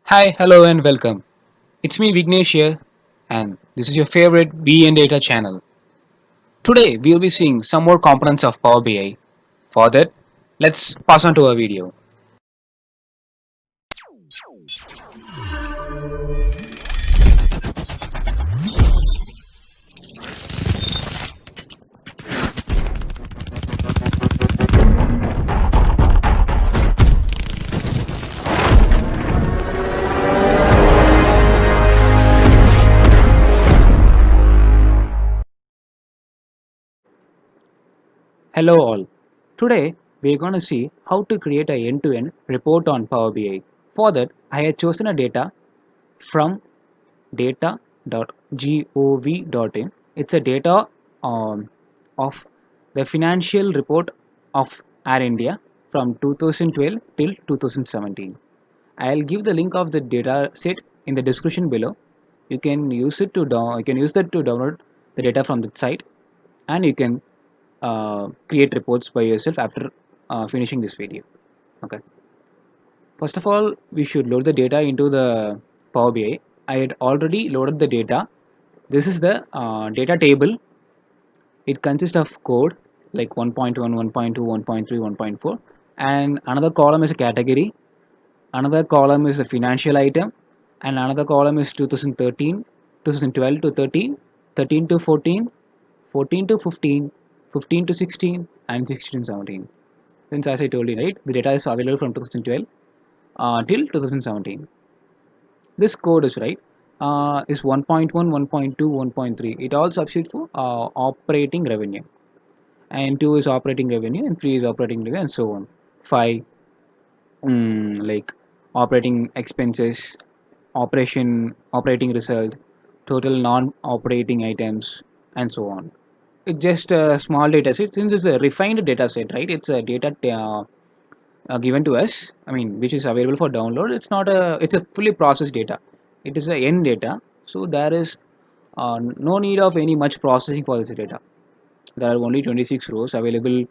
Hi, hello, and welcome. It's me, Vignesh here, and this is your favorite BN Data channel. Today, we'll be seeing some more components of Power BI. For that, let's pass on to our video. Hello, all. Today, we're going to see how to create a end-to-end report on Power BI. For that, I had chosen a data from data.gov.in. It's a data of the financial report of Air India from 2012 till 2017. I'll give the link of the data set in the description below. You can use it to you can use that to download the data from the site, and you can create reports by yourself after finishing this video. Okay. First of all, we should load the data into the Power BI. I had already loaded the data. This is the data table. It consists of code like 1.1, 1.2, 1.3, 1.4, and another column is a category, another column is a financial item, and another column is 2013, 2012 to 13, 13 to 14, 14 to 15, 15 to 16, and 16 to 17. Since as I told you, right, the data is available from 2012 till 2017. This code is right is 1.1, 1.2, 1.3. It all substitutes for operating revenue, and 2 is operating revenue, and 3 is operating revenue, and so on. 5 like operating expenses, operating result, total non-operating items, and so on. It's just a small data set. Since it's a refined data set, right? It's a data given to us. I mean, which is available for download. It's not a. It's a fully processed data. It is a end data, so there is no need of any much processing for this data. There are only 26 rows available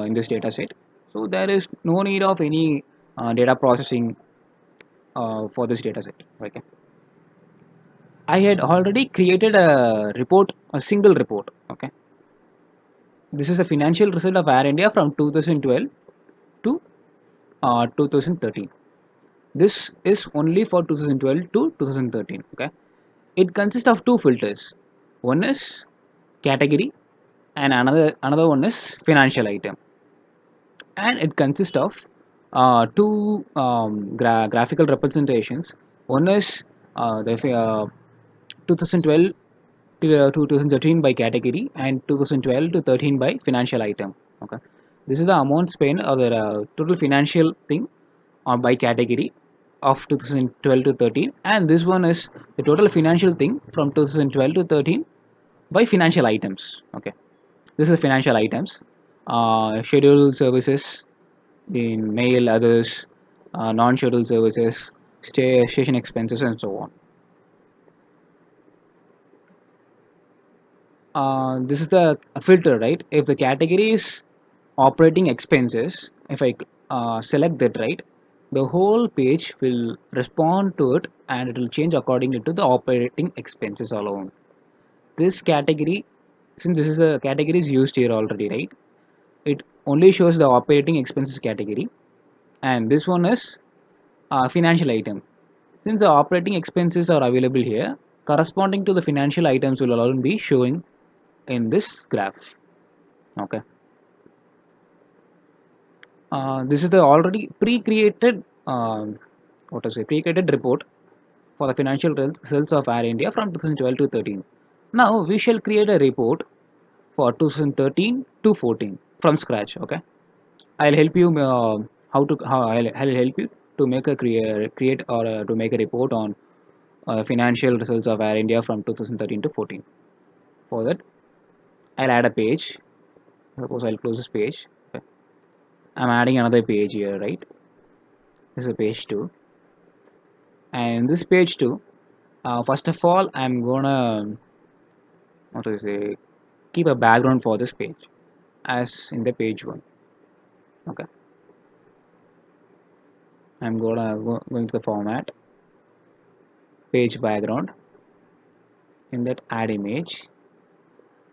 in this data set, so there is no need of any data processing for this data set. Okay. I had already created a report, a single report. Okay. This is a financial result of Air India from 2012 to 2013. This is only for 2012 to 2013. Okay. It consists of two filters. One is category, and another one is financial item, and it consists of two graphical representations. One is the 2012 to 2013 by category, and 2012 to 13 by financial item. Okay, this is the amount spent or the total financial thing on by category of 2012 to 13, and this one is the total financial thing from 2012 to 13 by financial items. Okay, this is financial items, scheduled services, in mail, others, non-scheduled services, station expenses, and so on. This is the filter, right? If the category is operating expenses, if I select that, right, the whole page will respond to it, and it will change accordingly to the operating expenses alone. This category, since this is a category is used here already, right, it only shows the operating expenses category, and this one is financial item. Since the operating expenses are available here, corresponding to the financial items will alone be showing in this graph. Okay. This is the already pre-created what to say pre-created report for the financial results of Air India from 2012 to 13. Now we shall create a report for 2013 to 14 from scratch. Okay. I'll help you how I'll help you to make a create or to make a report on financial results of Air India from 2013 to 14. For that, I'll add a page. Suppose I'll close this page. Okay. I'm adding another page here, right? This is a page 2, and this page 2. First of all, I'm gonna what to say keep a background for this page, as in the page 1. Okay. I'm going to the format. page background. In that add image,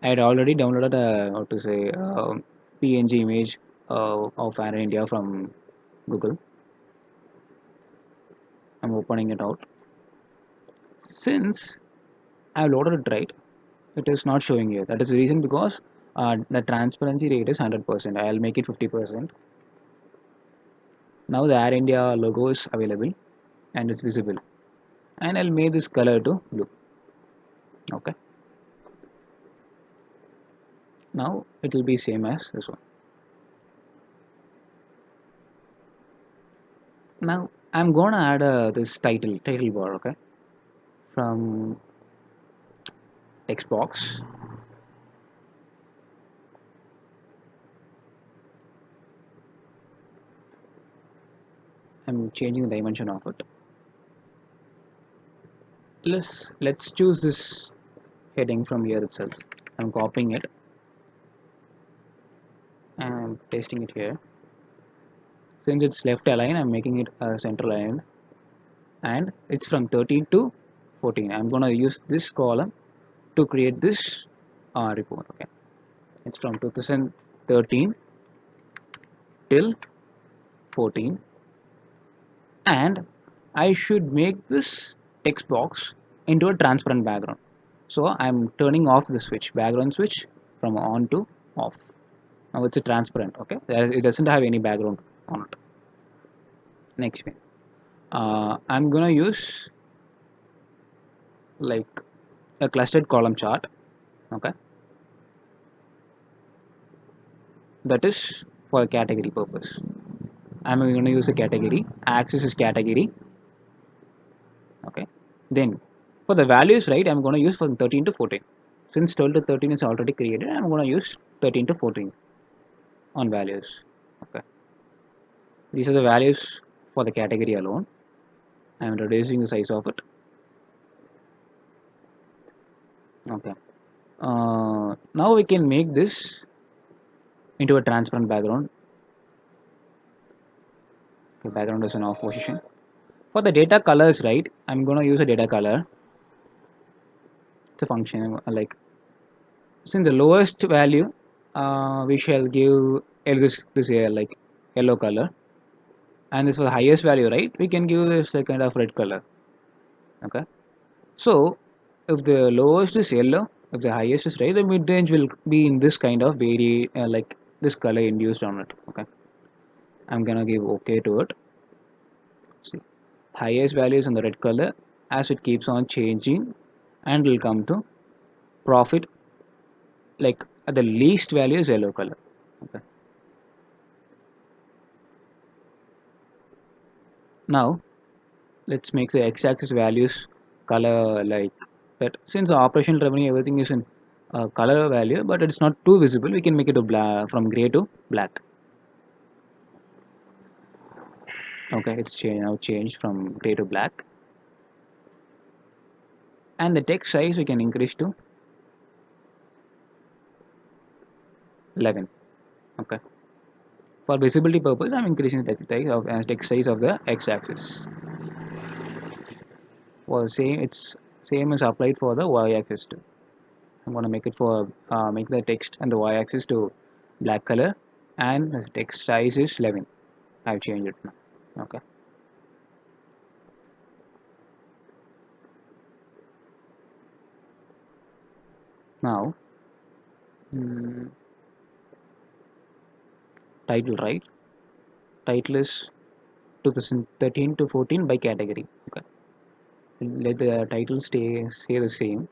I had already downloaded a how to say PNG image of Air India from Google. I'm opening it out. Since I've loaded it right, it is not showing here. That is the reason because the transparency rate is 100%. I'll make it 50%. Now the Air India logo is available and it's visible. And I'll make this color to blue. Okay. Now it will be same as this one. Now I'm gonna add this title bar. Okay, from text box. I'm changing the dimension of it. Let's choose this heading from here itself. I'm copying it and pasting it here. Since it's left aligned, I'm making it center aligned, and it's from 13 to 14. I'm gonna use this column to create this report. Okay, it's from 2013 till 14, and I should make this text box into a transparent background. So I'm turning off the switch, background switch, from on to off. Now it's a transparent. Okay, it doesn't have any background on it. Next one, I'm gonna use like a clustered column chart. Okay, that is for category purpose. I'm going to use a category. Axis is category. Okay, then for the values, right, I'm going to use from 13 to 14. Since 12 to 13 is already created, I'm going to use 13 to 14 on values. Okay, these are the values for the category alone. I'm reducing the size of it. Okay, now we can make this into a transparent background. The background is in off position. For the data colors, right, I'm going to use a data color. It's a function like, since the lowest value, we shall give this here like yellow color, and this for the highest value, right, we can give this a kind of red color. Okay, so if the lowest is yellow, if the highest is red, the mid range will be in this kind of very like this color induced on it. Okay, I'm gonna give okay to it. See, highest value is on the red color. As it keeps on changing, and will come to profit, like at the least value is yellow color. Okay, now let's make the x-axis values color like that. Since the operational revenue everything is in color value, but it's not too visible, we can make it to black, from gray to black. Okay, it's now changed from gray to black, and the text size we can increase to 11. Okay, for visibility purpose I'm increasing the text size of the x-axis. For same, it's same is applied for the y-axis too. I'm going to make it for make the text and the y-axis to black color, and the text size is 11. I've changed it now. Okay, now mm, title, right, title is 2013 to 14 by category. Okay, let the title stay the same.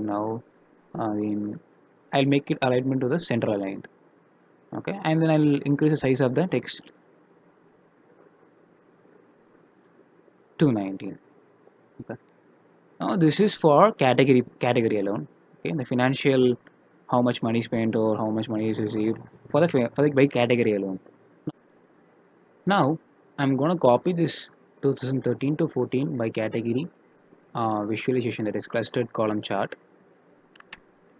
Now I'll make it alignment to the center aligned. Okay, and then I'll increase the size of the text to 19. Okay, now this is for category alone. Okay, the financial, how much money spent or how much money is received for the by category alone. Now I'm gonna copy this 2013 to 14 by category visualization, that is clustered column chart,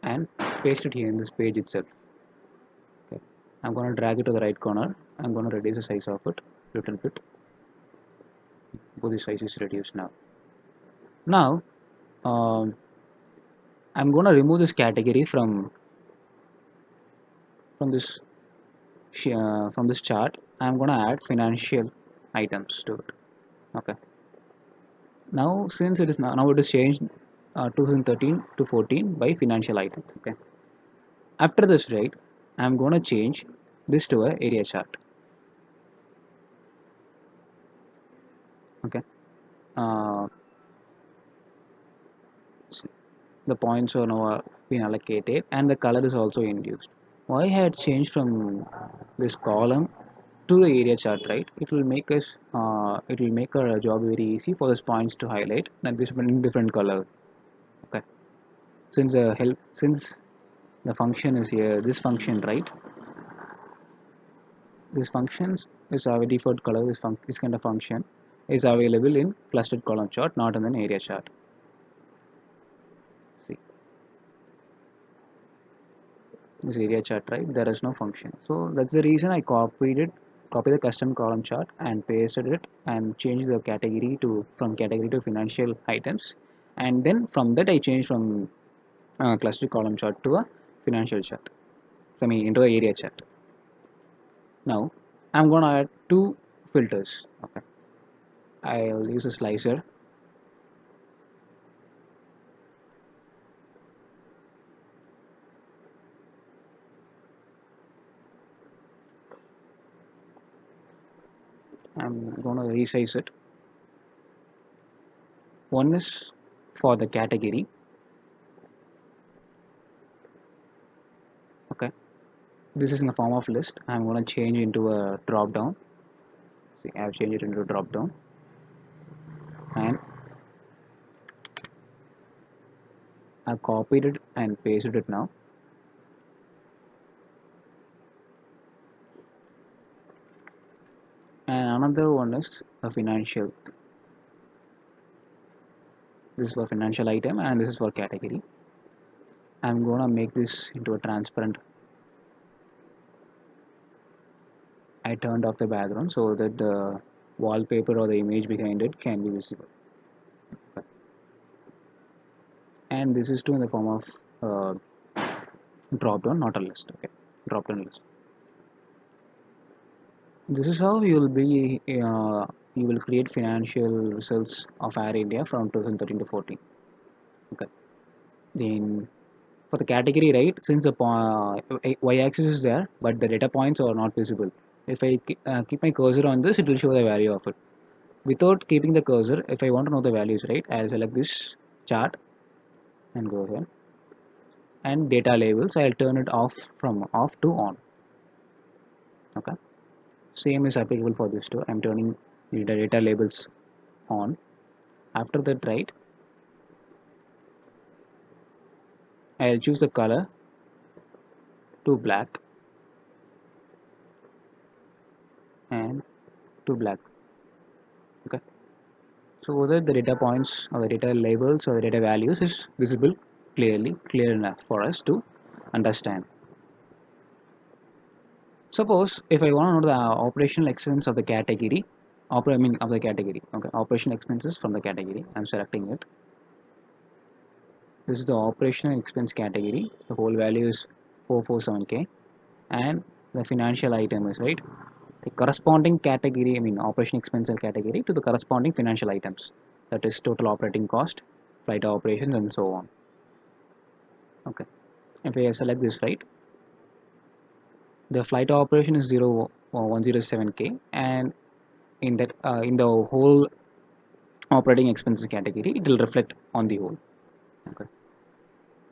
and paste it here in this page itself. Okay, I'm gonna drag it to the right corner. I'm gonna reduce the size of it little bit. Both the size is reduced now. Now um, I'm going to remove this category from this from this chart. I'm going to add financial items to it. Okay. Now since it is now it is changed 2013 to 14 by financial items. Okay. After this, right, I'm going to change this to a area chart. Okay. Uh, the points are now been allocated and the color is also induced. Why I had changed from this column to the area chart, right? It will make our job very easy for those points to highlight and this in different color. Okay. Since the function is here, this function, right? This functions is our default color. This kind of function is available in clustered column chart, not in an area chart. See this area chart, right? There is no function, so that's the reason I copy the custom column chart and pasted it and changed the category to from category to financial items, and then from that I changed from clustered column chart to a financial chart. I mean into the area chart. Now I'm gonna add two filters. Okay, I'll use a slicer. I'm gonna resize it. One is for the category. Okay, this is in the form of list. I'm gonna change into a drop down. See, I've changed it into a drop down, and I've copied it and pasted it now. And another one is a financial. This is for financial item, and this is for category. I'm gonna make this into a transparent. I turned off the background so that the wallpaper or the image behind it can be visible. And this is too in the form of drop down, not a list. Okay, drop down list. This is how you will create financial results of Air India from 2013 to 14. Okay. Then for the category, right, since the y-axis is there, but the data points are not visible. If I keep my cursor on this, it will show the value of it. Without keeping the cursor, if I want to know the values, right, I'll select this chart and go here. And data labels, I'll turn it off from off to on. Okay. Same is applicable for this too. I'm turning the data labels on. After that, right, I'll choose the color to black and to black. Okay, so that the data points or the data labels or the data values is visible clear enough for us to understand. Suppose if I want to know the operational expense of the category, of the category. Okay, operational expenses from the category. I'm selecting it. This is the operational expense category. The whole value is 447k, and the financial item is right. The corresponding category, operation expense category to the corresponding financial items. That is total operating cost, flight operations, and so on. Okay. If I select this right, the flight operation is 107k, and in the whole operating expenses category, it will reflect on the whole. Okay.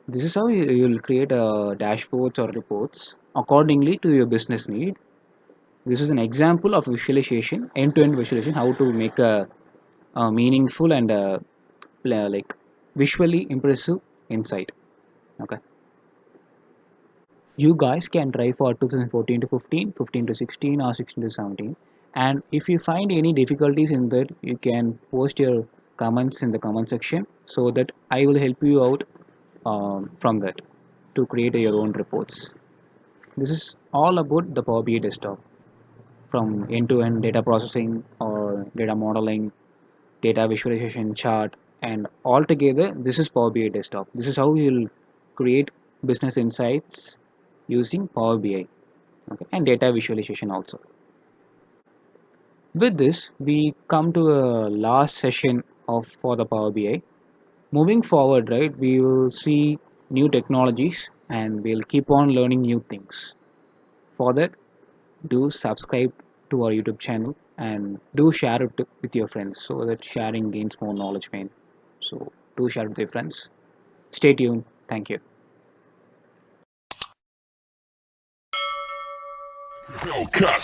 This is how you will create dashboards or reports accordingly to your business need. This is an example of visualization, end-to-end visualization, how to make a meaningful and like visually impressive insight. Okay, you guys can try for 2014 to 15, 15 to 16, or 16 to 17. And if you find any difficulties in that, you can post your comments in the comment section so that I will help you out from that to create your own reports. This is all about the Power BI desktop, from end-to-end data processing or data modeling, data visualization, chart, And altogether, this is Power BI Desktop. This is how you'll create business insights using Power BI, okay, and data visualization also. With this, we come to a last session of for the Power BI. Moving forward, right, we will see new technologies and we'll keep on learning new things. For that, do subscribe to our YouTube channel and do share it with your friends so that sharing gains more knowledge, man. So do share with your friends. Stay tuned. Thank you. Hellcat.